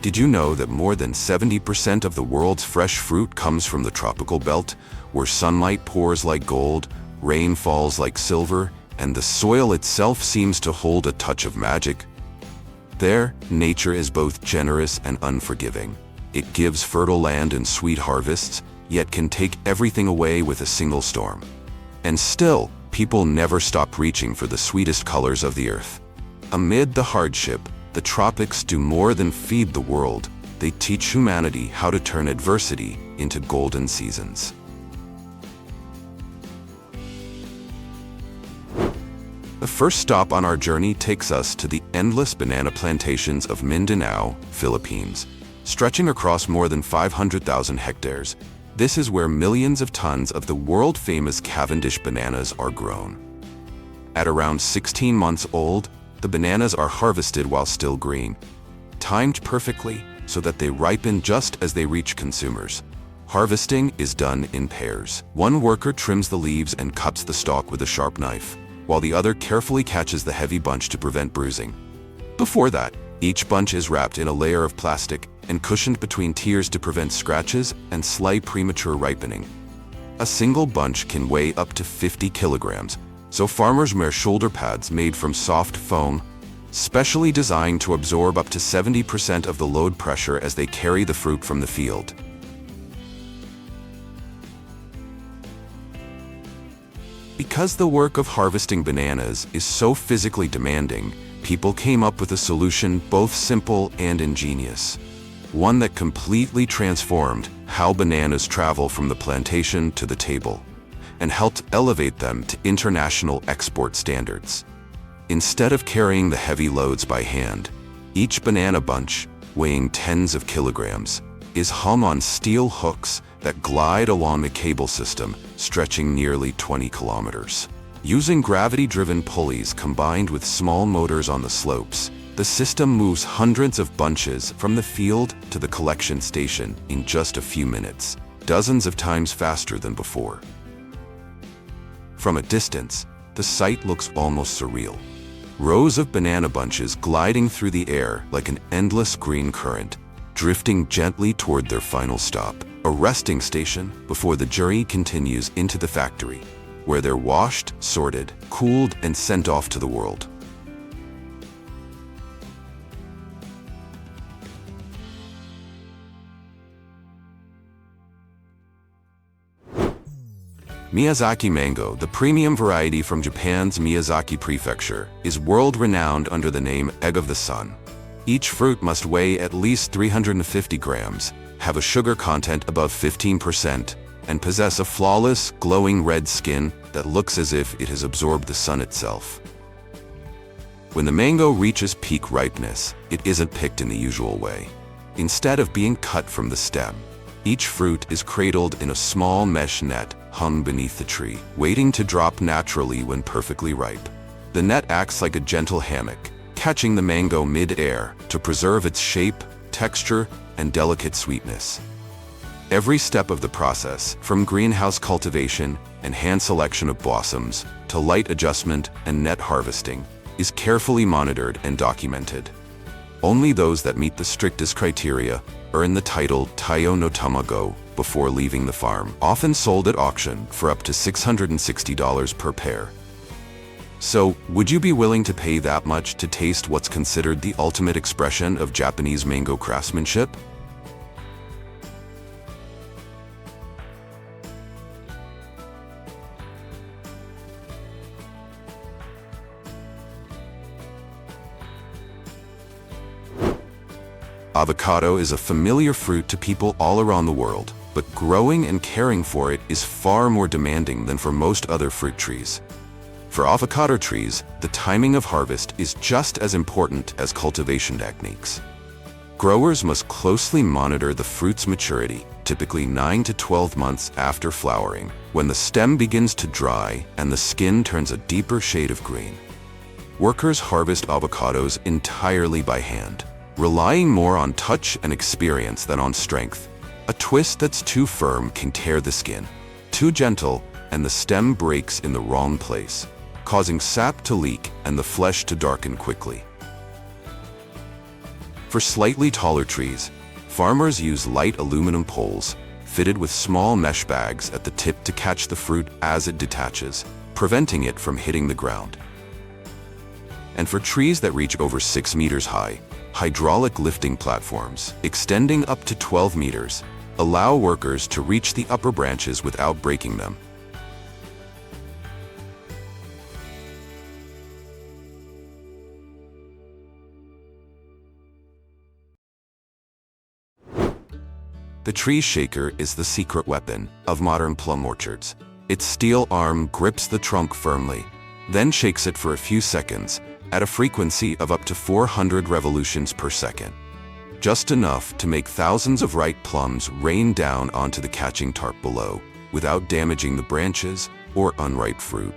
Did you know that more than 70% of the world's fresh fruit comes from the tropical belt, where sunlight pours like gold, rain falls like silver, and the soil itself seems to hold a touch of magic? There, nature is both generous and unforgiving. It gives fertile land and sweet harvests, yet can take everything away with a single storm. And still, people never stop reaching for the sweetest colors of the earth. Amid the hardship, the tropics do more than feed the world. They teach humanity how to turn adversity into golden seasons. The first stop on our journey takes us to the endless banana plantations of Mindanao, Philippines. Stretching across more than 500,000 hectares, this is where millions of tons of the world-famous Cavendish bananas are grown. At around 16 months old, the bananas are harvested while still green, timed perfectly so that they ripen just as they reach consumers. Harvesting is done in pairs. One worker trims the leaves and cuts the stalk with a sharp knife, while the other carefully catches the heavy bunch to prevent bruising. Before that, each bunch is wrapped in a layer of plastic and cushioned between tiers to prevent scratches and slight premature ripening. A single bunch can weigh up to 50 kilograms, so farmers wear shoulder pads made from soft foam, specially designed to absorb up to 70% of the load pressure as they carry the fruit from the field. Because the work of harvesting bananas is so physically demanding, people came up with a solution both simple and ingenious. One that completely transformed how bananas travel from the plantation to the table, and helped elevate them to international export standards. Instead of carrying the heavy loads by hand, each banana bunch, weighing tens of kilograms, is hung on steel hooks that glide along a cable system stretching nearly 20 kilometers. Using gravity-driven pulleys combined with small motors on the slopes, the system moves hundreds of bunches from the field to the collection station in just a few minutes, dozens of times faster than before. From a distance, the sight looks almost surreal. Rows of banana bunches gliding through the air like an endless green current, drifting gently toward their final stop, a resting station before the journey continues into the factory, where they're washed, sorted, cooled, and sent off to the world. Miyazaki mango, the premium variety from Japan's Miyazaki prefecture, is world-renowned under the name Egg of the Sun. Each fruit must weigh at least 350 grams, have a sugar content above 15%, and possess a flawless, glowing red skin that looks as if it has absorbed the sun itself. When the mango reaches peak ripeness, it isn't picked in the usual way. Instead of being cut from the stem, each fruit is cradled in a small mesh net hung beneath the tree, waiting to drop naturally when perfectly ripe. The net acts like a gentle hammock, catching the mango mid-air to preserve its shape, texture, and delicate sweetness. Every step of the process, from greenhouse cultivation and hand selection of blossoms to light adjustment and net harvesting, is carefully monitored and documented. Only those that meet the strictest criteria earn the title Taiyo no Tamago before leaving the farm, often sold at auction for up to $660 per pair. So, would you be willing to pay that much to taste what's considered the ultimate expression of Japanese mango craftsmanship? Avocado is a familiar fruit to people all around the world, but growing and caring for it is far more demanding than for most other fruit trees. For avocado trees, the timing of harvest is just as important as cultivation techniques. Growers must closely monitor the fruit's maturity, typically 9 to 12 months after flowering, when the stem begins to dry and the skin turns a deeper shade of green. Workers harvest avocados entirely by hand, relying more on touch and experience than on strength. A twist that's too firm can tear the skin, too gentle, and the stem breaks in the wrong place, causing sap to leak and the flesh to darken quickly. For slightly taller trees, farmers use light aluminum poles fitted with small mesh bags at the tip to catch the fruit as it detaches, preventing it from hitting the ground. And for trees that reach over 6 meters high, hydraulic lifting platforms, extending up to 12 meters, allow workers to reach the upper branches without breaking them. The tree shaker is the secret weapon of modern plum orchards. Its steel arm grips the trunk firmly, then shakes it for a few seconds at a frequency of up to 400 revolutions per second. Just enough to make thousands of ripe plums rain down onto the catching tarp below, without damaging the branches or unripe fruit.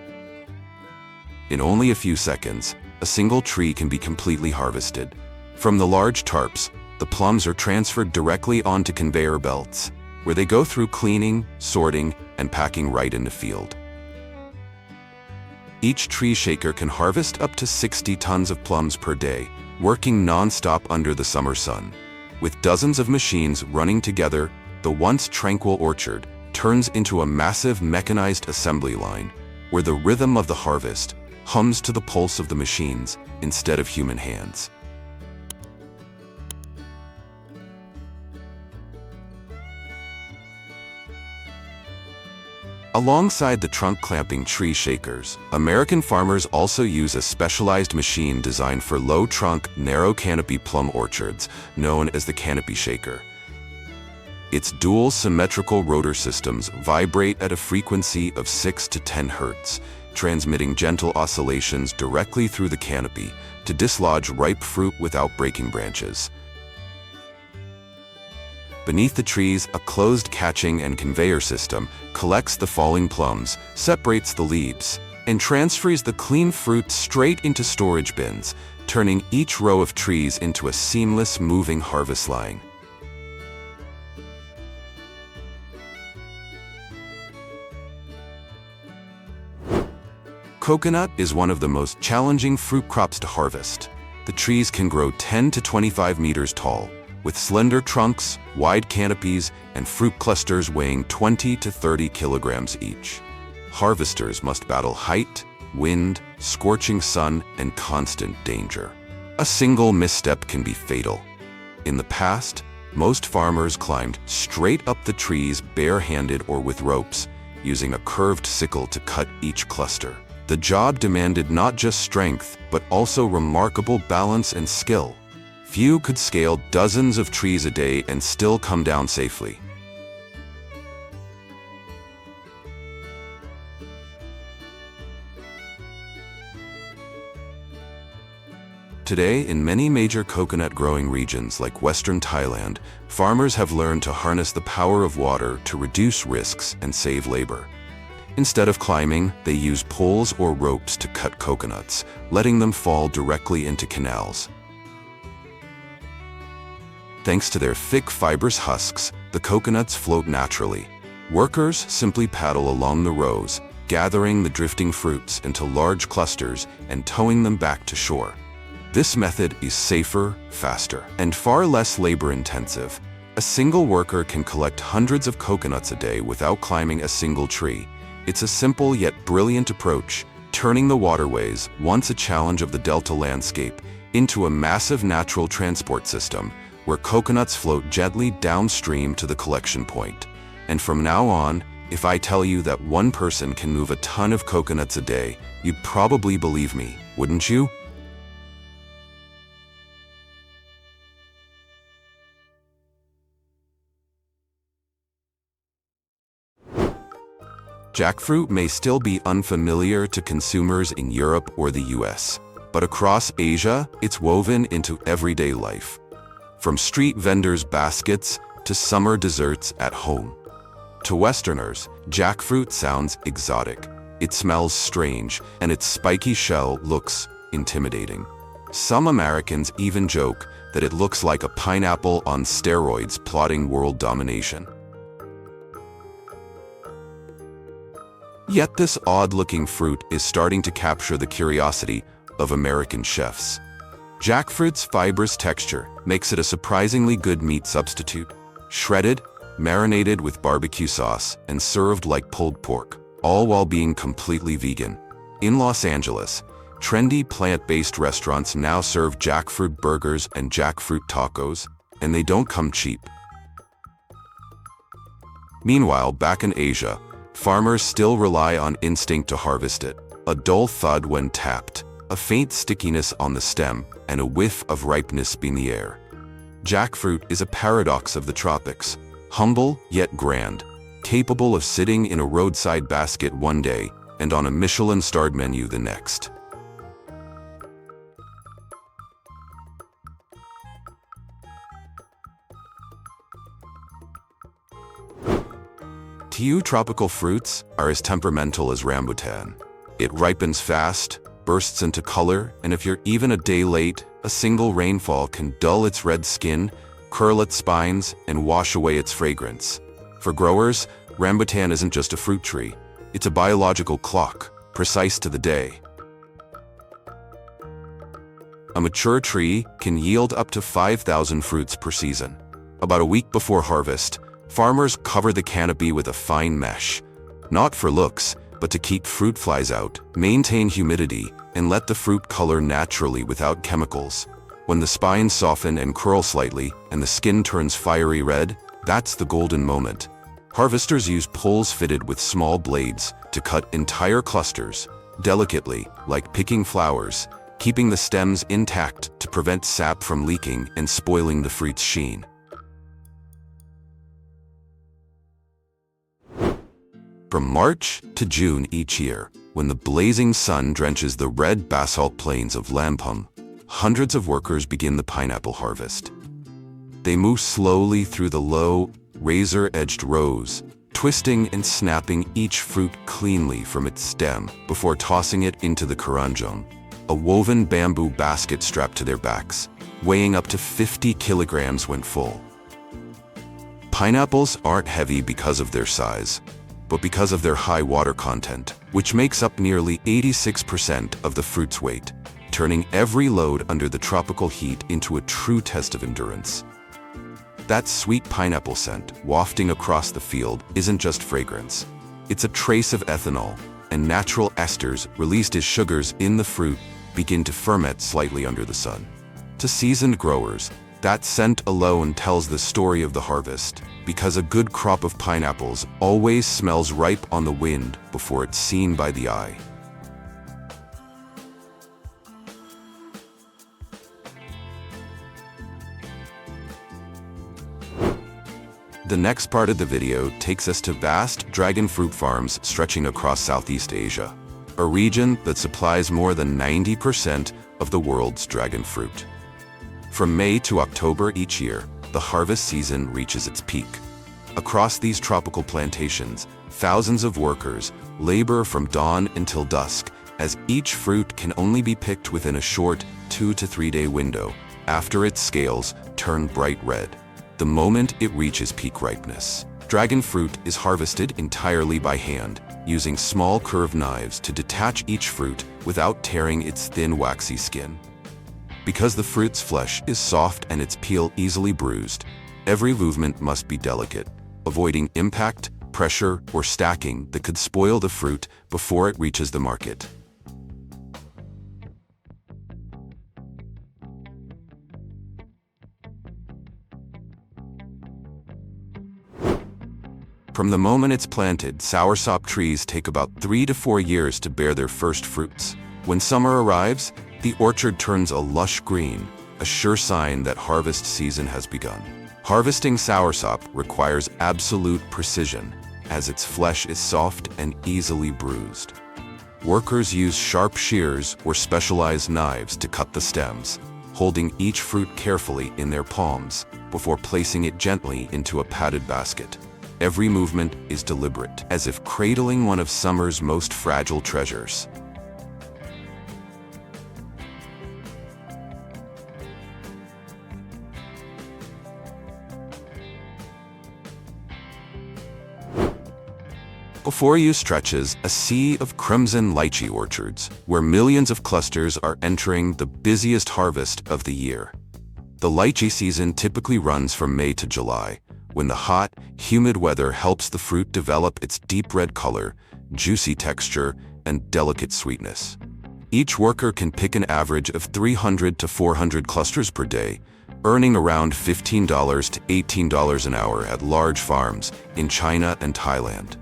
In only a few seconds, a single tree can be completely harvested. From the large tarps, the plums are transferred directly onto conveyor belts, where they go through cleaning, sorting, and packing right in the field. Each tree shaker can harvest up to 60 tons of plums per day, working non-stop under the summer sun. With dozens of machines running together, the once tranquil orchard turns into a massive mechanized assembly line, where the rhythm of the harvest hums to the pulse of the machines instead of human hands. Alongside the trunk-clamping tree shakers, American farmers also use a specialized machine designed for low-trunk, narrow-canopy plum orchards, known as the canopy shaker. Its dual symmetrical rotor systems vibrate at a frequency of 6 to 10 Hz, transmitting gentle oscillations directly through the canopy to dislodge ripe fruit without breaking branches. Beneath the trees, a closed catching and conveyor system collects the falling plums, separates the leaves, and transfers the clean fruit straight into storage bins, turning each row of trees into a seamless, moving harvest line. Coconut is one of the most challenging fruit crops to harvest. The trees can grow 10 to 25 meters tall, with slender trunks, wide canopies, and fruit clusters weighing 20 to 30 kilograms each. Harvesters must battle height, wind, scorching sun, and constant danger. A single misstep can be fatal. In the past, most farmers climbed straight up the trees bare-handed or with ropes, using a curved sickle to cut each cluster. The job demanded not just strength, but also remarkable balance and skill. Few could scale dozens of trees a day and still come down safely. Today, in many major coconut growing regions like Western Thailand, farmers have learned to harness the power of water to reduce risks and save labor. Instead of climbing, they use poles or ropes to cut coconuts, letting them fall directly into canals. Thanks to their thick, fibrous husks, the coconuts float naturally. Workers simply paddle along the rows, gathering the drifting fruits into large clusters and towing them back to shore. This method is safer, faster, and far less labor-intensive. A single worker can collect hundreds of coconuts a day without climbing a single tree. It's a simple yet brilliant approach, turning the waterways, once a challenge of the delta landscape, into a massive natural transport system, where coconuts float gently downstream to the collection point. And from now on, if I tell you that one person can move a ton of coconuts a day, you'd probably believe me, wouldn't you? Jackfruit may still be unfamiliar to consumers in Europe or the US, but across Asia, it's woven into everyday life. From street vendors' baskets to summer desserts at home. To Westerners, jackfruit sounds exotic. It smells strange, and its spiky shell looks intimidating. Some Americans even joke that it looks like a pineapple on steroids plotting world domination. Yet this odd-looking fruit is starting to capture the curiosity of American chefs. Jackfruit's fibrous texture makes it a surprisingly good meat substitute. Shredded, marinated with barbecue sauce, and served like pulled pork, all while being completely vegan. In Los Angeles, trendy plant-based restaurants now serve jackfruit burgers and jackfruit tacos, and they don't come cheap. Meanwhile, back in Asia, farmers still rely on instinct to harvest it. A dull thud when tapped, a faint stickiness on the stem, and a whiff of ripeness in the air. Jackfruit is a paradox of the tropics, humble yet grand, capable of sitting in a roadside basket one day and on a Michelin-starred menu the next. To you, tropical fruits are as temperamental as rambutan. It ripens fast, bursts into color, and if you're even a day late, a single rainfall can dull its red skin, curl its spines, and wash away its fragrance. For growers, rambutan isn't just a fruit tree. It's a biological clock, precise to the day. A mature tree can yield up to 5,000 fruits per season. About a week before harvest, farmers cover the canopy with a fine mesh, not for looks, but to keep fruit flies out, maintain humidity, and let the fruit color naturally without chemicals. When the spines soften and curl slightly, and the skin turns fiery red, that's the golden moment. Harvesters use poles fitted with small blades to cut entire clusters, delicately, like picking flowers, keeping the stems intact to prevent sap from leaking and spoiling the fruit's sheen. From March to June each year, when the blazing sun drenches the red basalt plains of Lampung, hundreds of workers begin the pineapple harvest. They move slowly through the low, razor-edged rows, twisting and snapping each fruit cleanly from its stem before tossing it into the keranjang, a woven bamboo basket strapped to their backs, weighing up to 50 kilograms when full. Pineapples aren't heavy because of their size, but because of their high water content, which makes up nearly 86% of the fruit's weight, turning every load under the tropical heat into a true test of endurance. That sweet pineapple scent wafting across the field isn't just fragrance. It's a trace of ethanol, and natural esters released as sugars in the fruit begin to ferment slightly under the sun. To seasoned growers, that scent alone tells the story of the harvest, because a good crop of pineapples always smells ripe on the wind before it's seen by the eye. The next part of the video takes us to vast dragon fruit farms stretching across Southeast Asia, a region that supplies more than 90% of the world's dragon fruit. From May to October each year, the harvest season reaches its peak. Across these tropical plantations, thousands of workers labor from dawn until dusk, as each fruit can only be picked within a short 2 to 3 day window after its scales turn bright red, the moment it reaches peak ripeness. Dragon fruit is harvested entirely by hand, using small curved knives to detach each fruit without tearing its thin waxy skin. Because the fruit's flesh is soft and its peel easily bruised, every movement must be delicate, avoiding impact, pressure, or stacking that could spoil the fruit before it reaches the market. From the moment it's planted, soursop trees take about 3 to 4 years to bear their first fruits. When summer arrives, the orchard turns a lush green, a sure sign that harvest season has begun. Harvesting soursop requires absolute precision, as its flesh is soft and easily bruised. Workers use sharp shears or specialized knives to cut the stems, holding each fruit carefully in their palms before placing it gently into a padded basket. Every movement is deliberate, as if cradling one of summer's most fragile treasures. Before you stretches a sea of crimson lychee orchards, where millions of clusters are entering the busiest harvest of the year. The lychee season typically runs from May to July, when the hot, humid weather helps the fruit develop its deep red color, juicy texture, and delicate sweetness. Each worker can pick an average of 300 to 400 clusters per day, earning around $15 to $18 an hour at large farms in China and Thailand,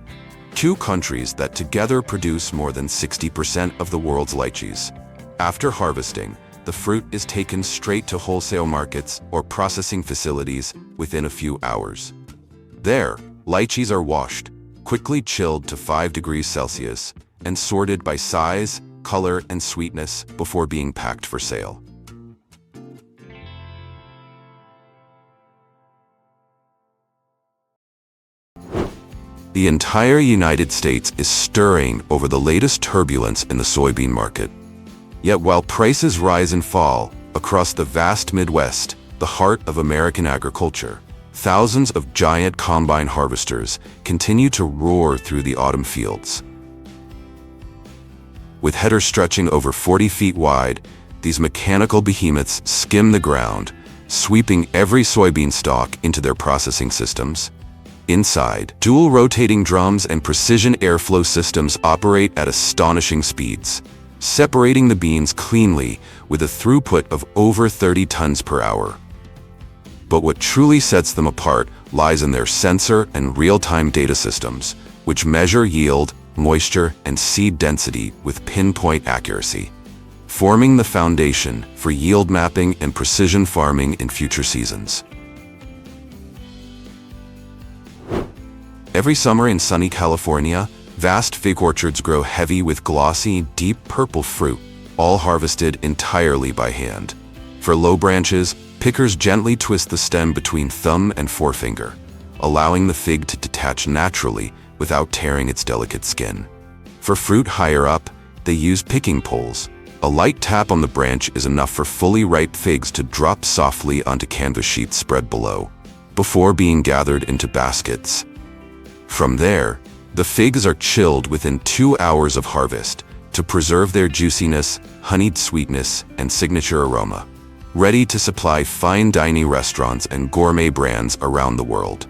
two countries that together produce more than 60% of the world's lychees. After harvesting, the fruit is taken straight to wholesale markets or processing facilities within a few hours. There, lychees are washed, quickly chilled to 5 degrees Celsius, and sorted by size, color, and sweetness before being packed for sale. The entire United States is stirring over the latest turbulence in the soybean market. Yet while prices rise and fall across the vast Midwest, the heart of American agriculture, thousands of giant combine harvesters continue to roar through the autumn fields. With headers stretching over 40 feet wide, these mechanical behemoths skim the ground, sweeping every soybean stalk into their processing systems. Inside, dual rotating drums and precision airflow systems operate at astonishing speeds, separating the beans cleanly with a throughput of over 30 tons per hour. But what truly sets them apart lies in their sensor and real-time data systems, which measure yield, moisture, and seed density with pinpoint accuracy, forming the foundation for yield mapping and precision farming in future seasons. Every summer in sunny California, vast fig orchards grow heavy with glossy, deep purple fruit, all harvested entirely by hand. For low branches, pickers gently twist the stem between thumb and forefinger, allowing the fig to detach naturally without tearing its delicate skin. For fruit higher up, they use picking poles. A light tap on the branch is enough for fully ripe figs to drop softly onto canvas sheets spread below, before being gathered into baskets. From there, the figs are chilled within 2 hours of harvest to preserve their juiciness, honeyed sweetness, and signature aroma, ready to supply fine dining restaurants and gourmet brands around the world.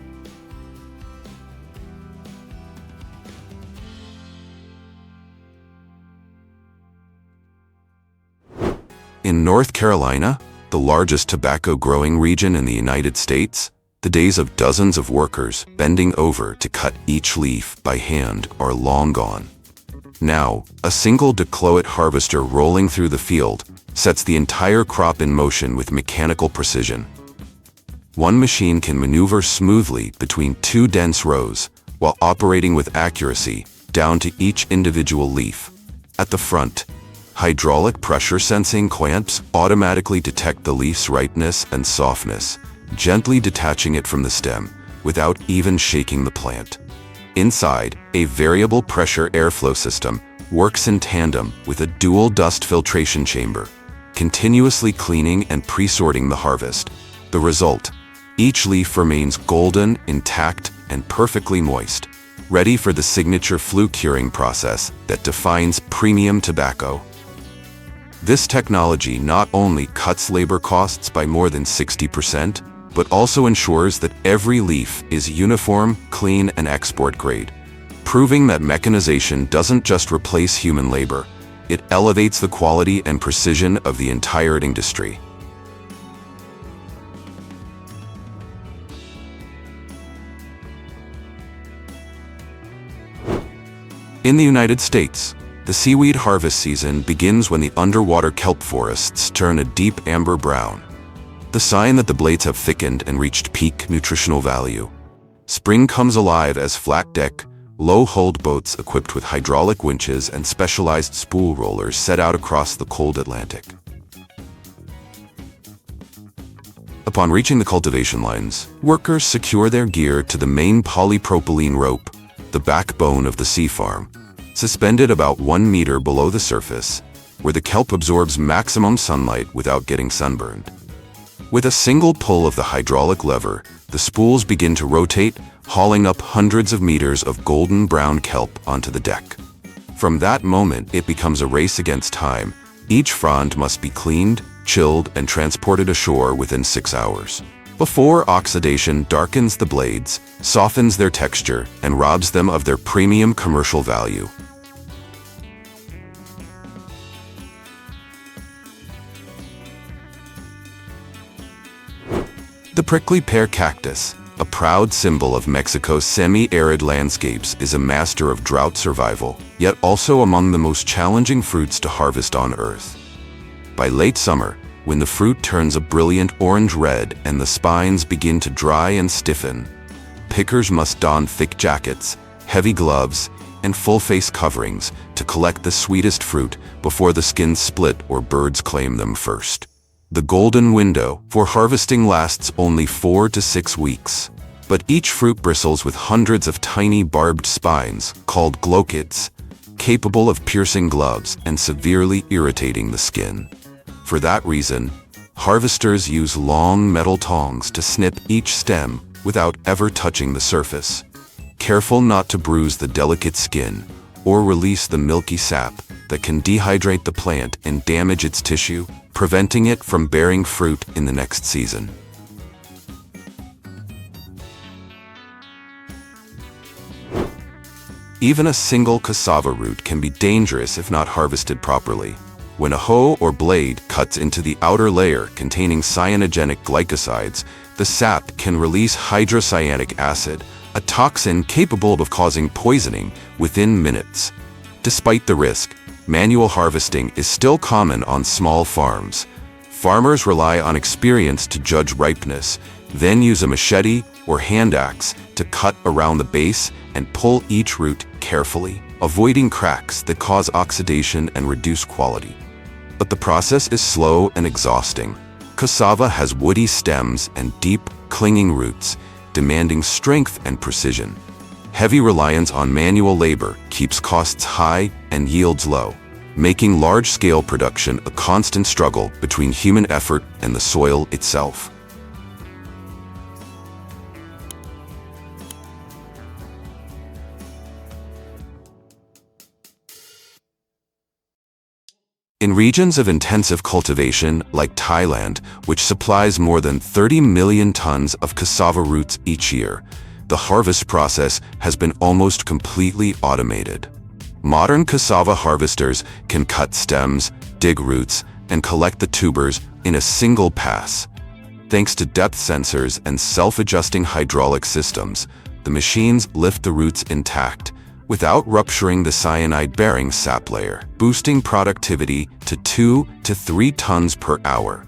In North Carolina, the largest tobacco-growing region in the United States, the days of dozens of workers bending over to cut each leaf by hand are long gone. Now, a single dicloate harvester rolling through the field sets the entire crop in motion with mechanical precision. One machine can maneuver smoothly between 2 dense rows while operating with accuracy down to each individual leaf. At the front, hydraulic pressure sensing clamps automatically detect the leaf's ripeness and softness, gently detaching it from the stem without even shaking the plant. Inside, a variable pressure airflow system works in tandem with a dual dust filtration chamber, continuously cleaning and pre-sorting the harvest. The result: each leaf remains golden, intact, and perfectly moist, ready for the signature flue curing process that defines premium tobacco. This technology not only cuts labor costs by more than 60%, but also ensures that every leaf is uniform, clean, and export grade, proving that mechanization doesn't just replace human labor, it elevates the quality and precision of the entire industry. In the United States, the seaweed harvest season begins when the underwater kelp forests turn a deep amber brown, the sign that the blades have thickened and reached peak nutritional value. Spring comes alive as flat-deck, low-hulled boats equipped with hydraulic winches and specialized spool rollers set out across the cold Atlantic. Upon reaching the cultivation lines, workers secure their gear to the main polypropylene rope, the backbone of the sea farm, suspended about 1 meter below the surface, where the kelp absorbs maximum sunlight without getting sunburned. With a single pull of the hydraulic lever, the spools begin to rotate, hauling up hundreds of meters of golden brown kelp onto the deck. From that moment, it becomes a race against time. Each frond must be cleaned, chilled, and transported ashore within 6 hours. Before oxidation darkens the blades, softens their texture, and robs them of their premium commercial value. The prickly pear cactus, a proud symbol of Mexico's semi-arid landscapes, is a master of drought survival, yet also among the most challenging fruits to harvest on Earth. By late summer, when the fruit turns a brilliant orange-red and the spines begin to dry and stiffen, pickers must don thick jackets, heavy gloves, and full-face coverings to collect the sweetest fruit before the skins split or birds claim them first. The golden window for harvesting lasts only 4 to 6 weeks, but each fruit bristles with hundreds of tiny barbed spines, called glochids, capable of piercing gloves and severely irritating the skin. For that reason, harvesters use long metal tongs to snip each stem without ever touching the surface, careful not to bruise the delicate skin or release the milky sap that can dehydrate the plant and damage its tissue, preventing it from bearing fruit in the next season. Even a single cassava root can be dangerous if not harvested properly. When a hoe or blade cuts into the outer layer containing cyanogenic glycosides, the sap can release hydrocyanic acid, a toxin capable of causing poisoning within minutes. Despite the risk, manual harvesting is still common on small farms. Farmers rely on experience to judge ripeness, then use a machete or hand axe to cut around the base and pull each root carefully, avoiding cracks that cause oxidation and reduce quality. But the process is slow and exhausting. Cassava has woody stems and deep, clinging roots, demanding strength and precision. Heavy reliance on manual labor keeps costs high and yields low, making large-scale production a constant struggle between human effort and the soil itself. In regions of intensive cultivation, like Thailand, which supplies more than 30 million tons of cassava roots each year, the harvest process has been almost completely automated. Modern cassava harvesters can cut stems, dig roots, and collect the tubers in a single pass. Thanks to depth sensors and self-adjusting hydraulic systems, the machines lift the roots intact, without rupturing the cyanide-bearing sap layer, boosting productivity to 2 to 3 tons per hour.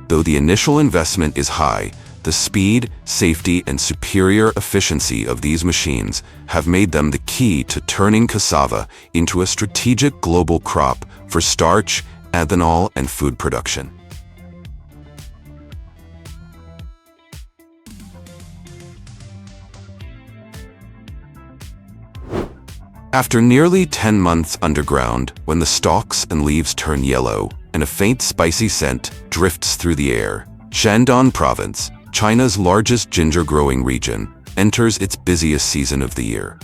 Though the initial investment is high, the speed, safety, and superior efficiency of these machines have made them the key to turning cassava into a strategic global crop for starch, ethanol, and food production. After nearly 10 months underground, when the stalks and leaves turn yellow and a faint spicy scent drifts through the air, Shandong Province, China's largest ginger-growing region, enters its busiest season of the year.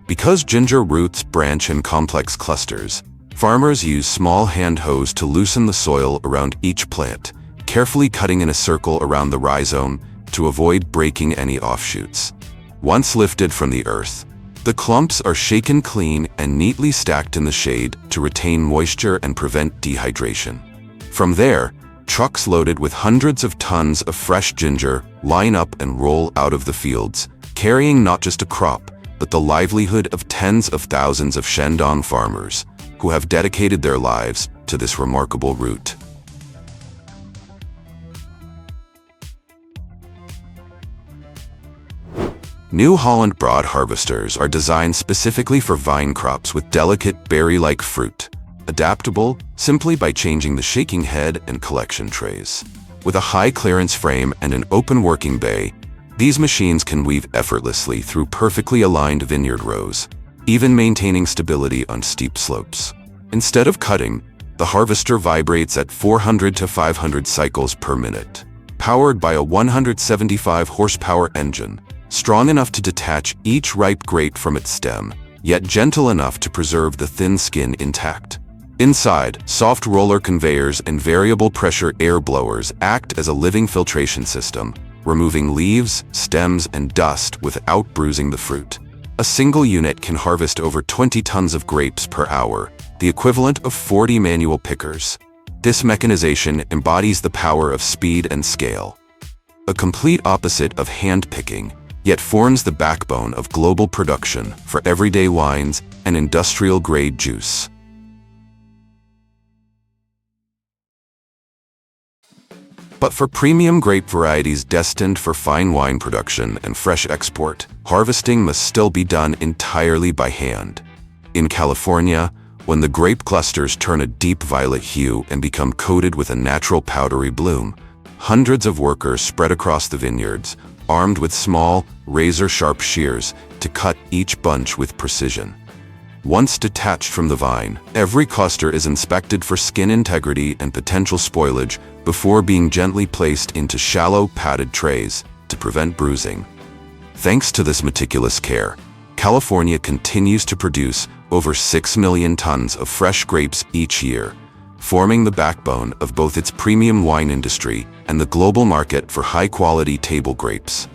Because ginger roots branch in complex clusters, farmers use small hand hoes to loosen the soil around each plant, carefully cutting in a circle around the rhizome to avoid breaking any offshoots. Once lifted from the earth, the clumps are shaken clean and neatly stacked in the shade to retain moisture and prevent dehydration. From there, trucks loaded with hundreds of tons of fresh ginger line up and roll out of the fields, carrying not just a crop, but the livelihood of tens of thousands of Shandong farmers who have dedicated their lives to this remarkable root. New Holland broad harvesters are designed specifically for vine crops with delicate berry-like fruit, adaptable simply by changing the shaking head and collection trays. With a high clearance frame and an open working bay, these machines can weave effortlessly through perfectly aligned vineyard rows, even maintaining stability on steep slopes. Instead of cutting, the harvester vibrates at 400 to 500 cycles per minute, powered by a 175 horsepower engine, strong enough to detach each ripe grape from its stem, yet gentle enough to preserve the thin skin intact. Inside, soft roller conveyors and variable pressure air blowers act as a living filtration system, removing leaves, stems, and dust without bruising the fruit. A single unit can harvest over 20 tons of grapes per hour, the equivalent of 40 manual pickers. This mechanization embodies the power of speed and scale. A complete opposite of hand-picking, yet forms the backbone of global production for everyday wines and industrial-grade juice. But for premium grape varieties destined for fine wine production and fresh export, harvesting must still be done entirely by hand. In California, when the grape clusters turn a deep violet hue and become coated with a natural powdery bloom, hundreds of workers spread across the vineyards, armed with small, razor-sharp shears to cut each bunch with precision. Once detached from the vine, every cluster is inspected for skin integrity and potential spoilage before being gently placed into shallow, padded trays to prevent bruising. Thanks to this meticulous care, California continues to produce over 6 million tons of fresh grapes each year, forming the backbone of both its premium wine industry and the global market for high-quality table grapes.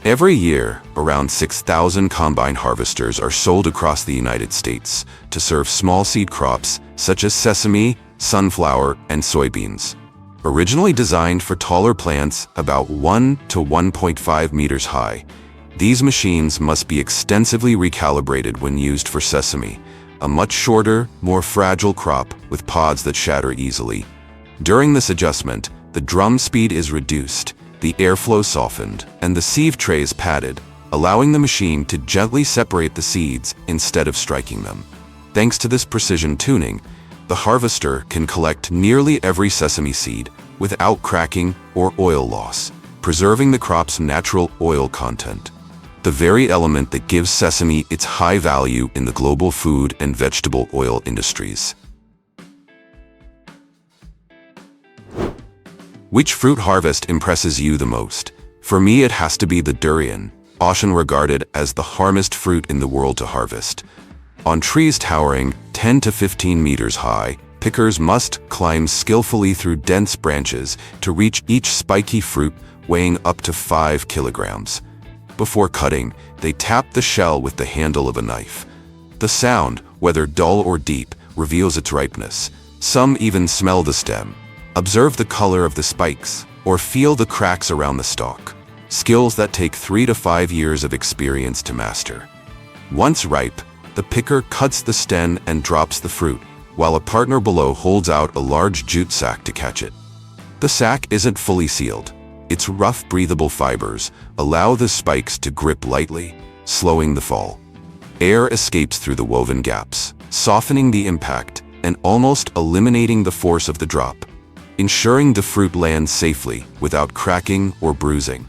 Every year, around 6,000 combine harvesters are sold across the United States to serve small seed crops such as sesame, sunflower, and soybeans. Originally designed for taller plants about 1 to 1.5 meters high, these machines must be extensively recalibrated when used for sesame, a much shorter, more fragile crop with pods that shatter easily. During this adjustment, the drum speed is reduced, the airflow softened, and the sieve trays padded, allowing the machine to gently separate the seeds instead of striking them. Thanks to this precision tuning, the harvester can collect nearly every sesame seed without cracking or oil loss, preserving the crop's natural oil content, the very element that gives sesame its high value in the global food and vegetable oil industries. Which fruit harvest impresses you the most? For me, it has to be the durian, often regarded as the hardest fruit in the world to harvest. On trees towering 10 to 15 meters high, pickers must climb skillfully through dense branches to reach each spiky fruit weighing up to 5 kilograms. Before cutting, they tap the shell with the handle of a knife. The sound, whether dull or deep, reveals its ripeness. Some even smell the stem, observe the color of the spikes, or feel the cracks around the stalk. Skills that take 3 to 5 years of experience to master. Once ripe, the picker cuts the stem and drops the fruit, while a partner below holds out a large jute sack to catch it. The sack isn't fully sealed. Its rough, breathable fibers allow the spikes to grip lightly, slowing the fall. Air escapes through the woven gaps, softening the impact and almost eliminating the force of the drop, ensuring the fruit lands safely without cracking or bruising.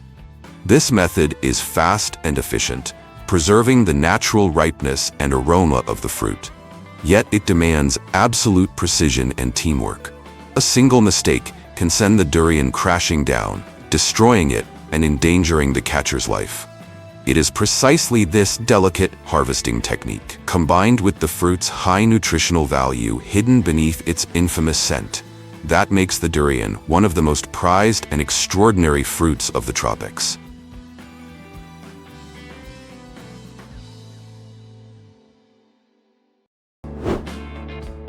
This method is fast and efficient, preserving the natural ripeness and aroma of the fruit. Yet it demands absolute precision and teamwork. A single mistake can send the durian crashing down, destroying it and endangering the catcher's life. It is precisely this delicate harvesting technique, combined with the fruit's high nutritional value hidden beneath its infamous scent, that makes the durian one of the most prized and extraordinary fruits of the tropics.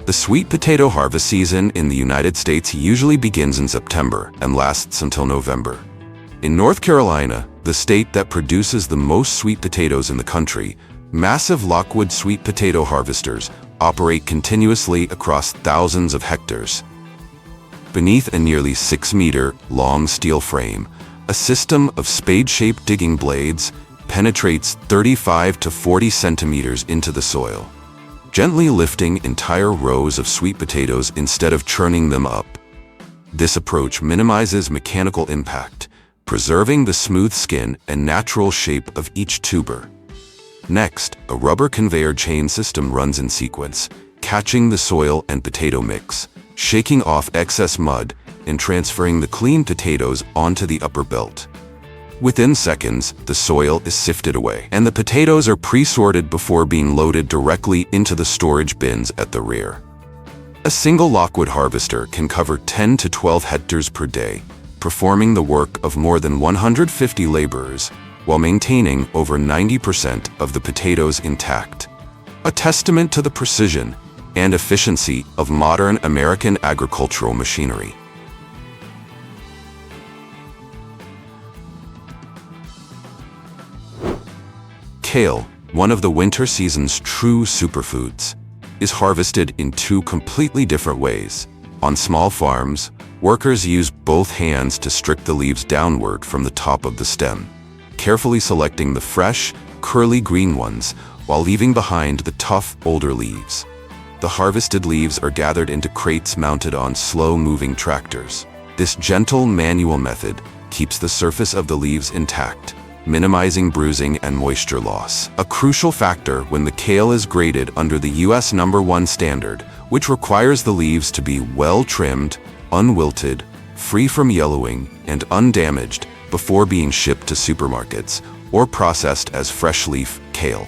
The sweet potato harvest season in the United States usually begins in September and lasts until November. In North Carolina, the state that produces the most sweet potatoes in the country, massive Lockwood sweet potato harvesters operate continuously across thousands of hectares. Beneath a nearly 6-meter-long steel frame, a system of spade-shaped digging blades penetrates 35 to 40 centimeters into the soil, gently lifting entire rows of sweet potatoes instead of churning them up. This approach minimizes mechanical impact, preserving the smooth skin and natural shape of each tuber. Next, a rubber conveyor chain system runs in sequence, catching the soil and potato mix, shaking off excess mud and transferring the clean potatoes onto the upper belt. Within seconds, the soil is sifted away, and the potatoes are pre-sorted before being loaded directly into the storage bins at the rear. A single Lockwood harvester can cover 10 to 12 hectares per day, performing the work of more than 150 laborers while maintaining over 90% of the potatoes intact. A testament to the precision and efficiency of modern American agricultural machinery. Kale, one of the winter season's true superfoods, is harvested in two completely different ways. On small farms, workers use both hands to strip the leaves downward from the top of the stem, carefully selecting the fresh, curly green ones while leaving behind the tough, older leaves. The harvested leaves are gathered into crates mounted on slow-moving tractors. This gentle manual method keeps the surface of the leaves intact, minimizing bruising and moisture loss, a crucial factor when the kale is graded under the U.S. No. 1 standard, which requires the leaves to be well-trimmed, unwilted, free from yellowing, and undamaged before being shipped to supermarkets or processed as fresh leaf kale.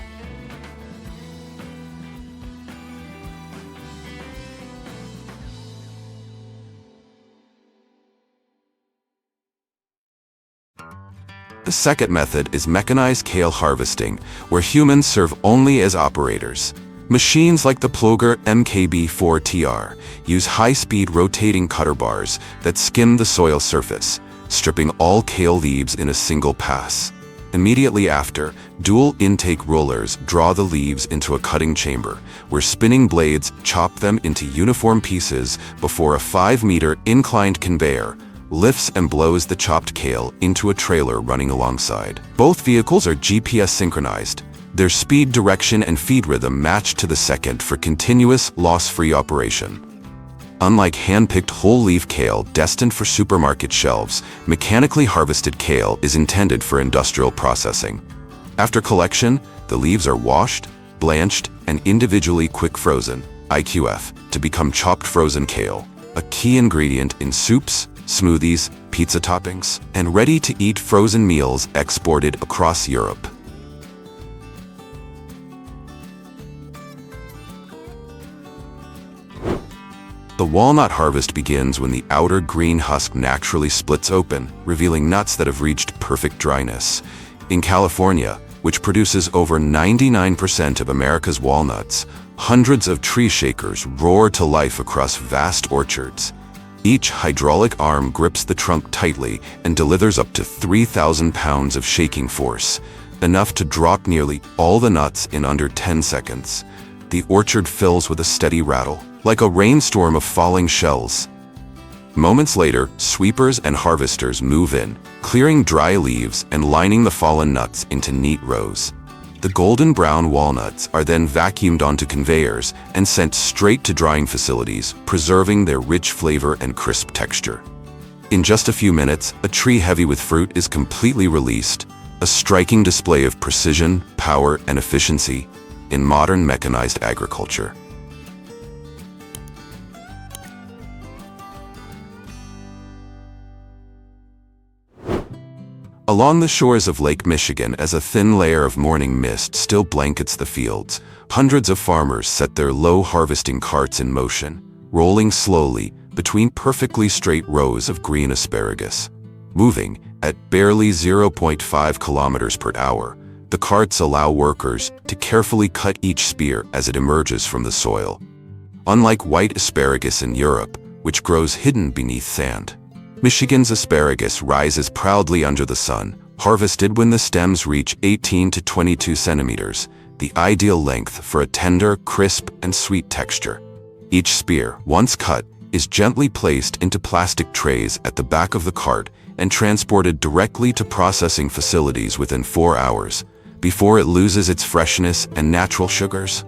The second method is mechanized kale harvesting, where humans serve only as operators. Machines like the Ploger MKB4TR use high-speed rotating cutter bars that skim the soil surface, stripping all kale leaves in a single pass. Immediately after, dual intake rollers draw the leaves into a cutting chamber, where spinning blades chop them into uniform pieces before a 5-meter inclined conveyor lifts and blows the chopped kale into a trailer running alongside. Both vehicles are GPS synchronized, their speed, direction, and feed rhythm matched to the second for continuous, loss-free operation. Unlike hand-picked whole-leaf kale destined for supermarket shelves, mechanically harvested kale is intended for industrial processing. After collection, the leaves are washed, blanched, and individually quick-frozen (IQF) to become chopped frozen kale, a key ingredient in soups, smoothies, pizza toppings, and ready-to-eat frozen meals exported across Europe. The walnut harvest begins when the outer green husk naturally splits open, revealing nuts that have reached perfect dryness. In California, which produces over 99% of America's walnuts, hundreds of tree shakers roar to life across vast orchards. Each hydraulic arm grips the trunk tightly and delivers up to 3,000 pounds of shaking force, enough to drop nearly all the nuts in under 10 seconds. The orchard fills with a steady rattle, like a rainstorm of falling shells. Moments later, sweepers and harvesters move in, clearing dry leaves and lining the fallen nuts into neat rows. The golden brown walnuts are then vacuumed onto conveyors and sent straight to drying facilities, preserving their rich flavor and crisp texture. In just a few minutes, a tree heavy with fruit is completely released, a striking display of precision, power, and efficiency in modern mechanized agriculture. Along the shores of Lake Michigan, as a thin layer of morning mist still blankets the fields, hundreds of farmers set their low harvesting carts in motion, rolling slowly between perfectly straight rows of green asparagus. Moving at barely 0.5 kilometers per hour, the carts allow workers to carefully cut each spear as it emerges from the soil. Unlike white asparagus in Europe, which grows hidden beneath sand, Michigan's asparagus rises proudly under the sun, harvested when the stems reach 18 to 22 centimeters, the ideal length for a tender, crisp, and sweet texture. Each spear, once cut, is gently placed into plastic trays at the back of the cart and transported directly to processing facilities within 4 hours, before it loses its freshness and natural sugars.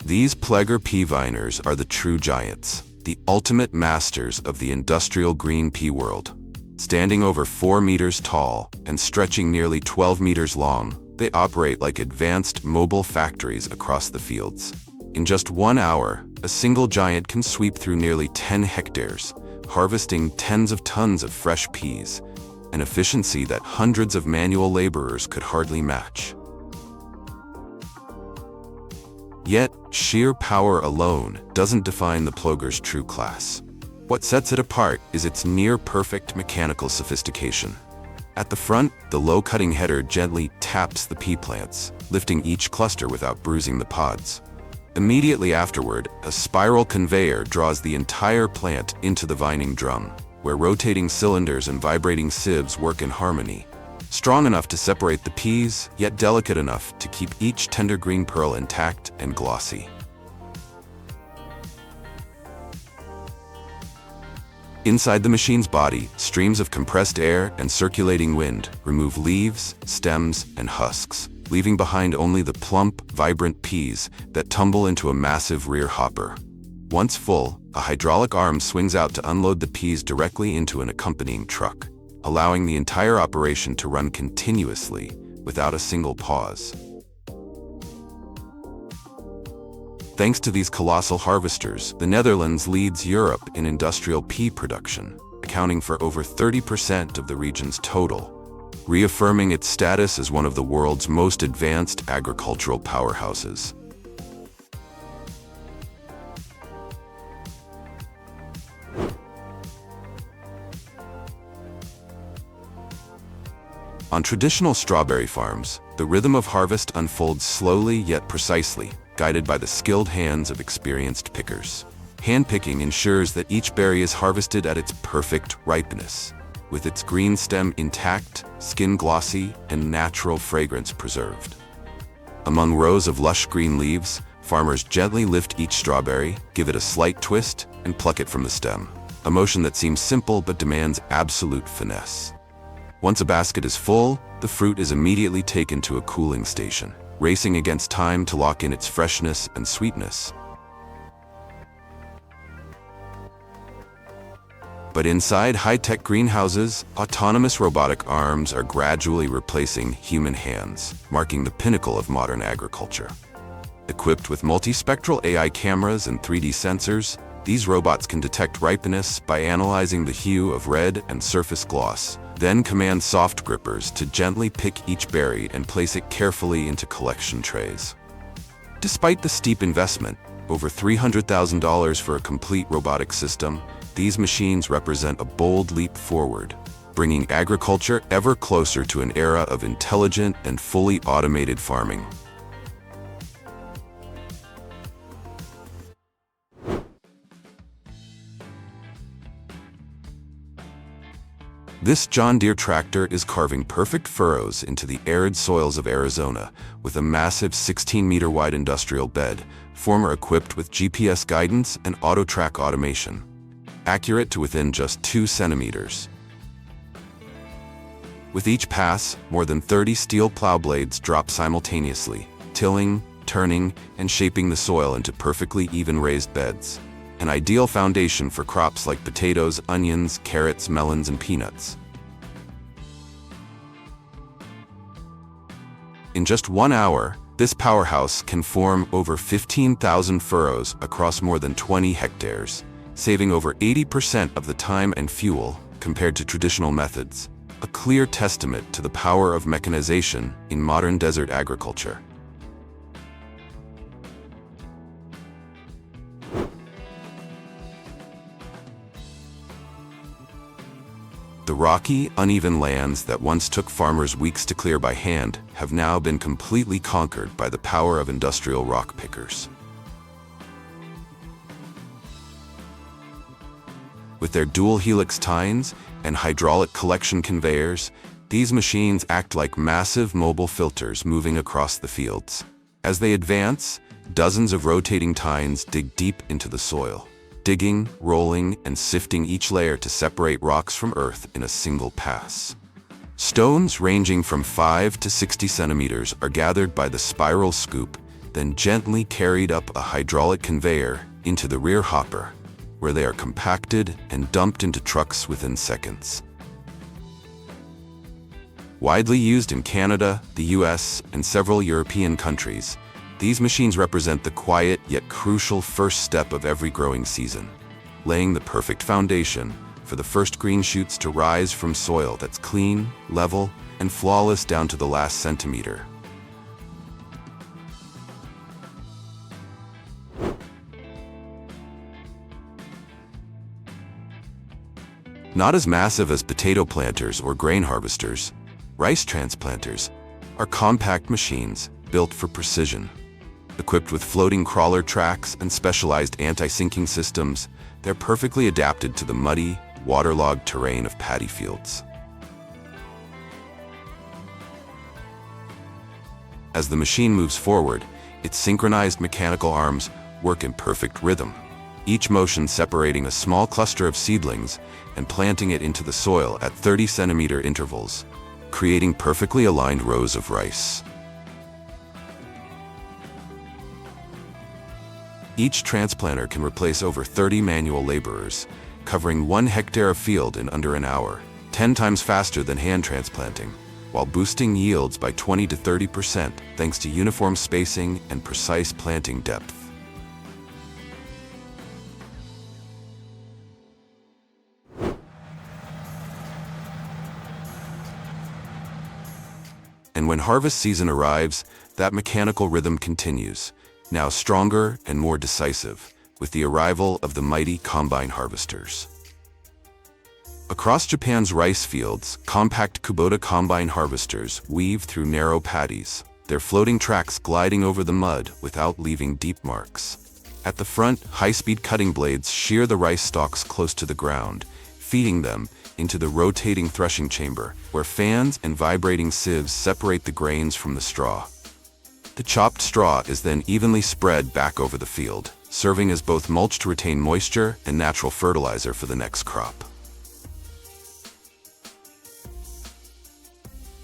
These Pleger pea viners are the true giants, the ultimate masters of the industrial green pea world. Standing over 4 meters tall and stretching nearly 12 meters long, they operate like advanced mobile factories across the fields. In just 1 hour, a single giant can sweep through nearly 10 hectares, harvesting tens of tons of fresh peas, an efficiency that hundreds of manual laborers could hardly match. Yet, sheer power alone doesn't define the Pleger's true class. What sets it apart is its near-perfect mechanical sophistication. At the front, the low-cutting header gently taps the pea plants, lifting each cluster without bruising the pods. Immediately afterward, a spiral conveyor draws the entire plant into the vining drum, where rotating cylinders and vibrating sieves work in harmony. Strong enough to separate the peas, yet delicate enough to keep each tender green pearl intact and glossy. Inside the machine's body, streams of compressed air and circulating wind remove leaves, stems, and husks, leaving behind only the plump, vibrant peas that tumble into a massive rear hopper. Once full, a hydraulic arm swings out to unload the peas directly into an accompanying truck, allowing the entire operation to run continuously without a single pause. Thanks to these colossal harvesters, the Netherlands leads Europe in industrial pea production, accounting for over 30% of the region's total, reaffirming its status as one of the world's most advanced agricultural powerhouses. On traditional strawberry farms, the rhythm of harvest unfolds slowly yet precisely, guided by the skilled hands of experienced pickers. Hand-picking ensures that each berry is harvested at its perfect ripeness, with its green stem intact, skin glossy, and natural fragrance preserved. Among rows of lush green leaves, farmers gently lift each strawberry, give it a slight twist, and pluck it from the stem, a motion that seems simple but demands absolute finesse. Once a basket is full, the fruit is immediately taken to a cooling station, racing against time to lock in its freshness and sweetness. But inside high-tech greenhouses, autonomous robotic arms are gradually replacing human hands, marking the pinnacle of modern agriculture. Equipped with multispectral AI cameras and 3D sensors, these robots can detect ripeness by analyzing the hue of red and surface gloss, then command soft grippers to gently pick each berry and place it carefully into collection trays. Despite the steep investment, over $300,000 for a complete robotic system, these machines represent a bold leap forward, bringing agriculture ever closer to an era of intelligent and fully automated farming. This John Deere tractor is carving perfect furrows into the arid soils of Arizona with a massive 16-meter-wide industrial bed, former equipped with GPS guidance and auto-track automation, accurate to within just 2 centimeters. With each pass, more than 30 steel plow blades drop simultaneously, tilling, turning, and shaping the soil into perfectly even raised beds, an ideal foundation for crops like potatoes, onions, carrots, melons, and peanuts. In just 1 hour, this powerhouse can form over 15,000 furrows across more than 20 hectares, saving over 80% of the time and fuel compared to traditional methods, a clear testament to the power of mechanization in modern desert agriculture. The rocky, uneven lands that once took farmers weeks to clear by hand have now been completely conquered by the power of industrial rock pickers. With their dual helix tines and hydraulic collection conveyors, these machines act like massive mobile filters moving across the fields. As they advance, dozens of rotating tines dig deep into the soil, digging, rolling, and sifting each layer to separate rocks from earth in a single pass. Stones ranging from 5 to 60 centimeters are gathered by the spiral scoop, then gently carried up a hydraulic conveyor into the rear hopper, where they are compacted and dumped into trucks within seconds. Widely used in Canada, the US, and several European countries, these machines represent the quiet yet crucial first step of every growing season, laying the perfect foundation for the first green shoots to rise from soil that's clean, level, and flawless down to the last centimeter. Not as massive as potato planters or grain harvesters, rice transplanters are compact machines built for precision. Equipped with floating crawler tracks and specialized anti-sinking systems, they're perfectly adapted to the muddy, waterlogged terrain of paddy fields. As the machine moves forward, its synchronized mechanical arms work in perfect rhythm, each motion separating a small cluster of seedlings and planting it into the soil at 30-centimeter intervals, creating perfectly aligned rows of rice. Each transplanter can replace over 30 manual laborers, covering 1 hectare of field in under an hour, 10 times faster than hand transplanting, while boosting yields by 20 to 30% thanks to uniform spacing and precise planting depth. And when harvest season arrives, that mechanical rhythm continues, now stronger and more decisive, with the arrival of the mighty combine harvesters. Across Japan's rice fields, compact Kubota combine harvesters weave through narrow paddies, their floating tracks gliding over the mud without leaving deep marks. At the front, high-speed cutting blades shear the rice stalks close to the ground, feeding them into the rotating threshing chamber, where fans and vibrating sieves separate the grains from the straw. The chopped straw is then evenly spread back over the field, serving as both mulch to retain moisture and natural fertilizer for the next crop.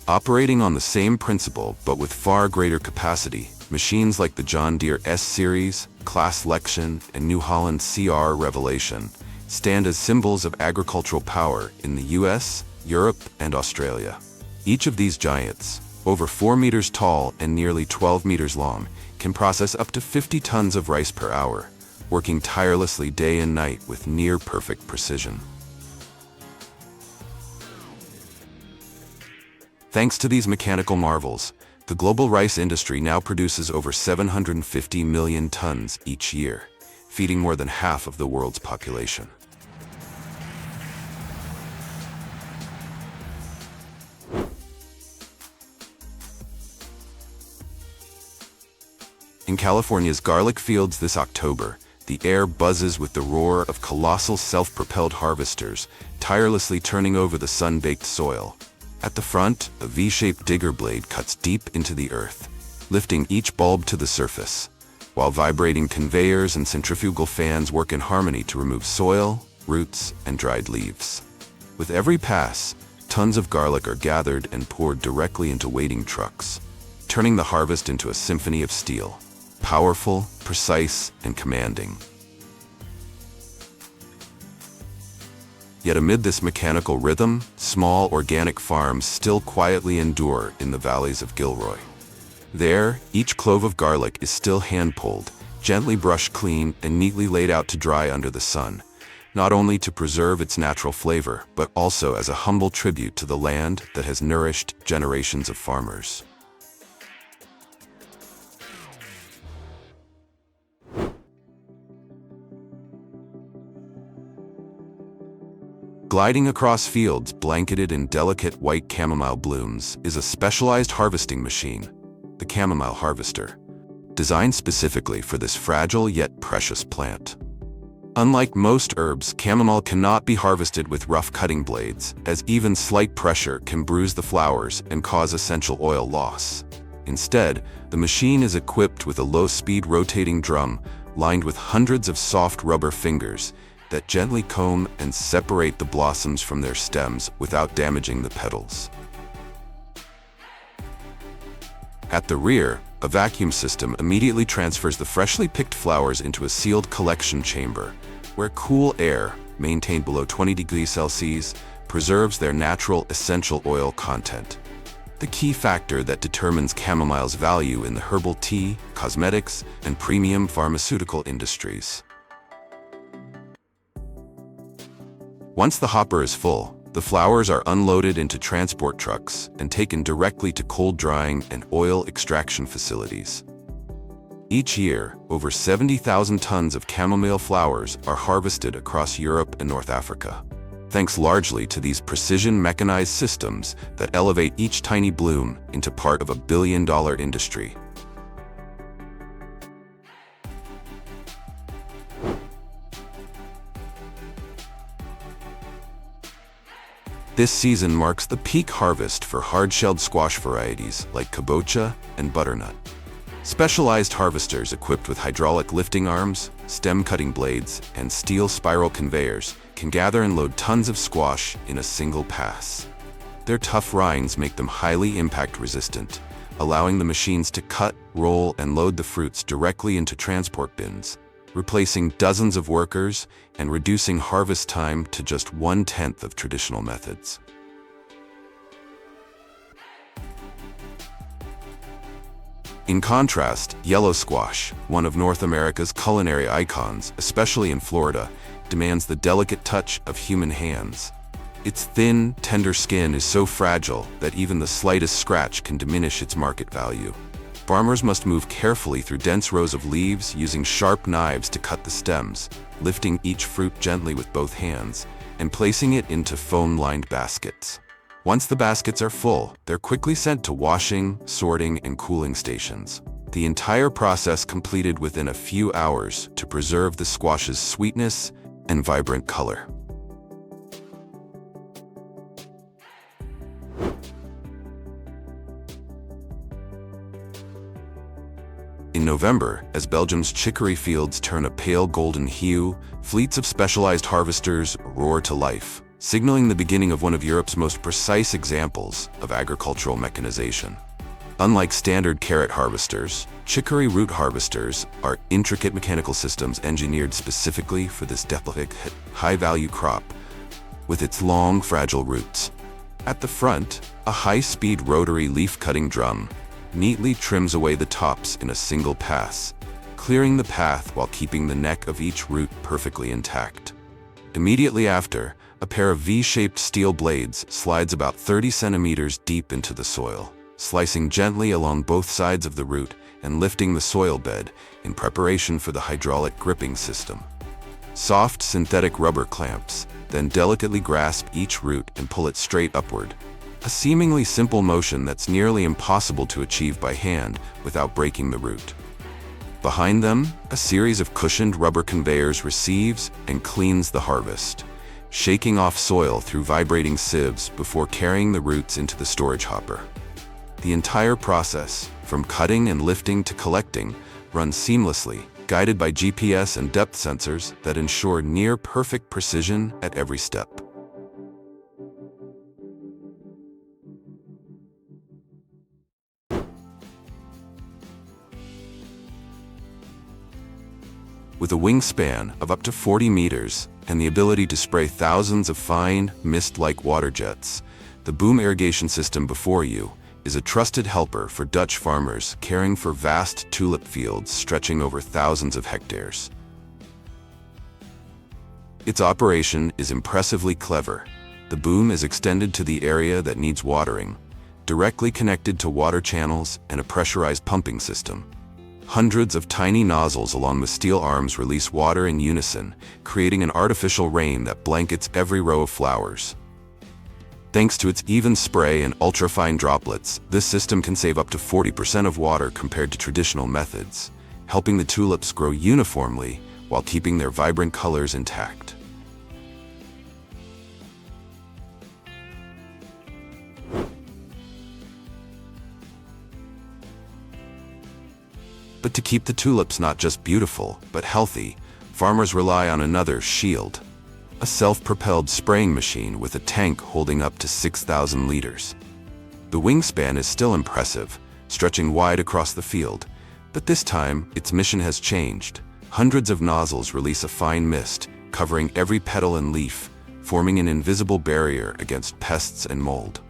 Operating on the same principle but with far greater capacity, machines like the John Deere S-Series, Class Lexion, and New Holland CR Revelation stand as symbols of agricultural power in the US, Europe, and Australia. Each of these giants, over 4 meters tall and nearly 12 meters long, can process up to 50 tons of rice per hour, working tirelessly day and night with near-perfect precision. Thanks to these mechanical marvels, the global rice industry now produces over 750 million tons each year, feeding more than half of the world's population. In California's garlic fields this October, the air buzzes with the roar of colossal self-propelled harvesters, tirelessly turning over the sun-baked soil. At the front, a V-shaped digger blade cuts deep into the earth, lifting each bulb to the surface, while vibrating conveyors and centrifugal fans work in harmony to remove soil, roots, and dried leaves. With every pass, tons of garlic are gathered and poured directly into waiting trucks, turning the harvest into a symphony of steel. Powerful, precise, and commanding. Yet amid this mechanical rhythm, small organic farms still quietly endure in the valleys of Gilroy. There, each clove of garlic is still hand-pulled, gently brushed clean, and neatly laid out to dry under the sun, not only to preserve its natural flavor, but also as a humble tribute to the land that has nourished generations of farmers. Gliding across fields blanketed in delicate white chamomile blooms is a specialized harvesting machine, the chamomile harvester, designed specifically for this fragile yet precious plant. Unlike most herbs, chamomile cannot be harvested with rough cutting blades, as even slight pressure can bruise the flowers and cause essential oil loss. Instead, the machine is equipped with a low-speed rotating drum lined with hundreds of soft rubber fingers that gently comb and separate the blossoms from their stems without damaging the petals. At the rear, A vacuum system immediately transfers the freshly picked flowers into a sealed collection chamber, where cool air, maintained below 20 degrees Celsius, preserves their natural essential oil content. The key factor that determines chamomile's value in the herbal tea, cosmetics, and premium pharmaceutical industries. Once the hopper is full, the flowers are unloaded into transport trucks and taken directly to cold drying and oil extraction facilities. Each year, over 70,000 tons of chamomile flowers are harvested across Europe and North Africa, thanks largely to these precision mechanized systems that elevate each tiny bloom into part of a billion-dollar industry. This season marks the peak harvest for hard-shelled squash varieties like kabocha and butternut. Specialized harvesters equipped with hydraulic lifting arms, stem-cutting blades, and steel spiral conveyors can gather and load tons of squash in a single pass. Their tough rinds make them highly impact-resistant, allowing the machines to cut, roll, and load the fruits directly into transport bins, replacing dozens of workers and reducing harvest time to just 1/10 of traditional methods. In contrast, yellow squash, one of North America's culinary icons, especially in Florida, demands the delicate touch of human hands. Its thin, tender skin is so fragile that even the slightest scratch can diminish its market value. Farmers must move carefully through dense rows of leaves using sharp knives to cut the stems, lifting each fruit gently with both hands, and placing it into foam-lined baskets. Once the baskets are full, they're quickly sent to washing, sorting, and cooling stations. The entire process completed within a few hours to preserve the squash's sweetness and vibrant color. In November, as Belgium's chicory fields turn a pale golden hue, fleets of specialized harvesters roar to life, signaling the beginning of one of Europe's most precise examples of agricultural mechanization. Unlike standard carrot harvesters, chicory root harvesters are intricate mechanical systems engineered specifically for this delicate, high-value crop, with its long, fragile roots. At the front, a high-speed rotary leaf-cutting drum neatly trims away the tops in a single pass, clearing the path while keeping the neck of each root perfectly intact. Immediately after, a pair of V-shaped steel blades slides about 30 centimeters deep into the soil, slicing gently along both sides of the root and lifting the soil bed in preparation for the hydraulic gripping system. Soft synthetic rubber clamps then delicately grasp each root and pull it straight upward, a seemingly simple motion that's nearly impossible to achieve by hand without breaking the root. Behind them, a series of cushioned rubber conveyors receives and cleans the harvest, shaking off soil through vibrating sieves before carrying the roots into the storage hopper. The entire process, from cutting and lifting to collecting, runs seamlessly, guided by GPS and depth sensors that ensure near-perfect precision at every step. With a wingspan of up to 40 meters and the ability to spray thousands of fine, mist-like water jets, the boom irrigation system before you is a trusted helper for Dutch farmers caring for vast tulip fields stretching over thousands of hectares. Its operation is impressively clever. The boom is extended to the area that needs watering, directly connected to water channels and a pressurized pumping system. Hundreds of tiny nozzles along the steel arms release water in unison, creating an artificial rain that blankets every row of flowers. Thanks to its even spray and ultrafine droplets, this system can save up to 40% of water compared to traditional methods, helping the tulips grow uniformly while keeping their vibrant colors intact. But to keep the tulips not just beautiful, but healthy, farmers rely on another shield, a self-propelled spraying machine with a tank holding up to 6,000 liters. The wingspan is still impressive, stretching wide across the field. But this time, its mission has changed. Hundreds of nozzles release a fine mist, covering every petal and leaf, forming an invisible barrier against pests and mold.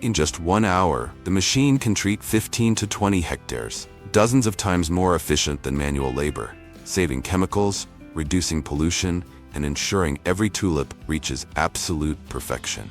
In just 1 hour, the machine can treat 15 to 20 hectares, dozens of times more efficient than manual labor, saving chemicals, reducing pollution, and ensuring every tulip reaches absolute perfection.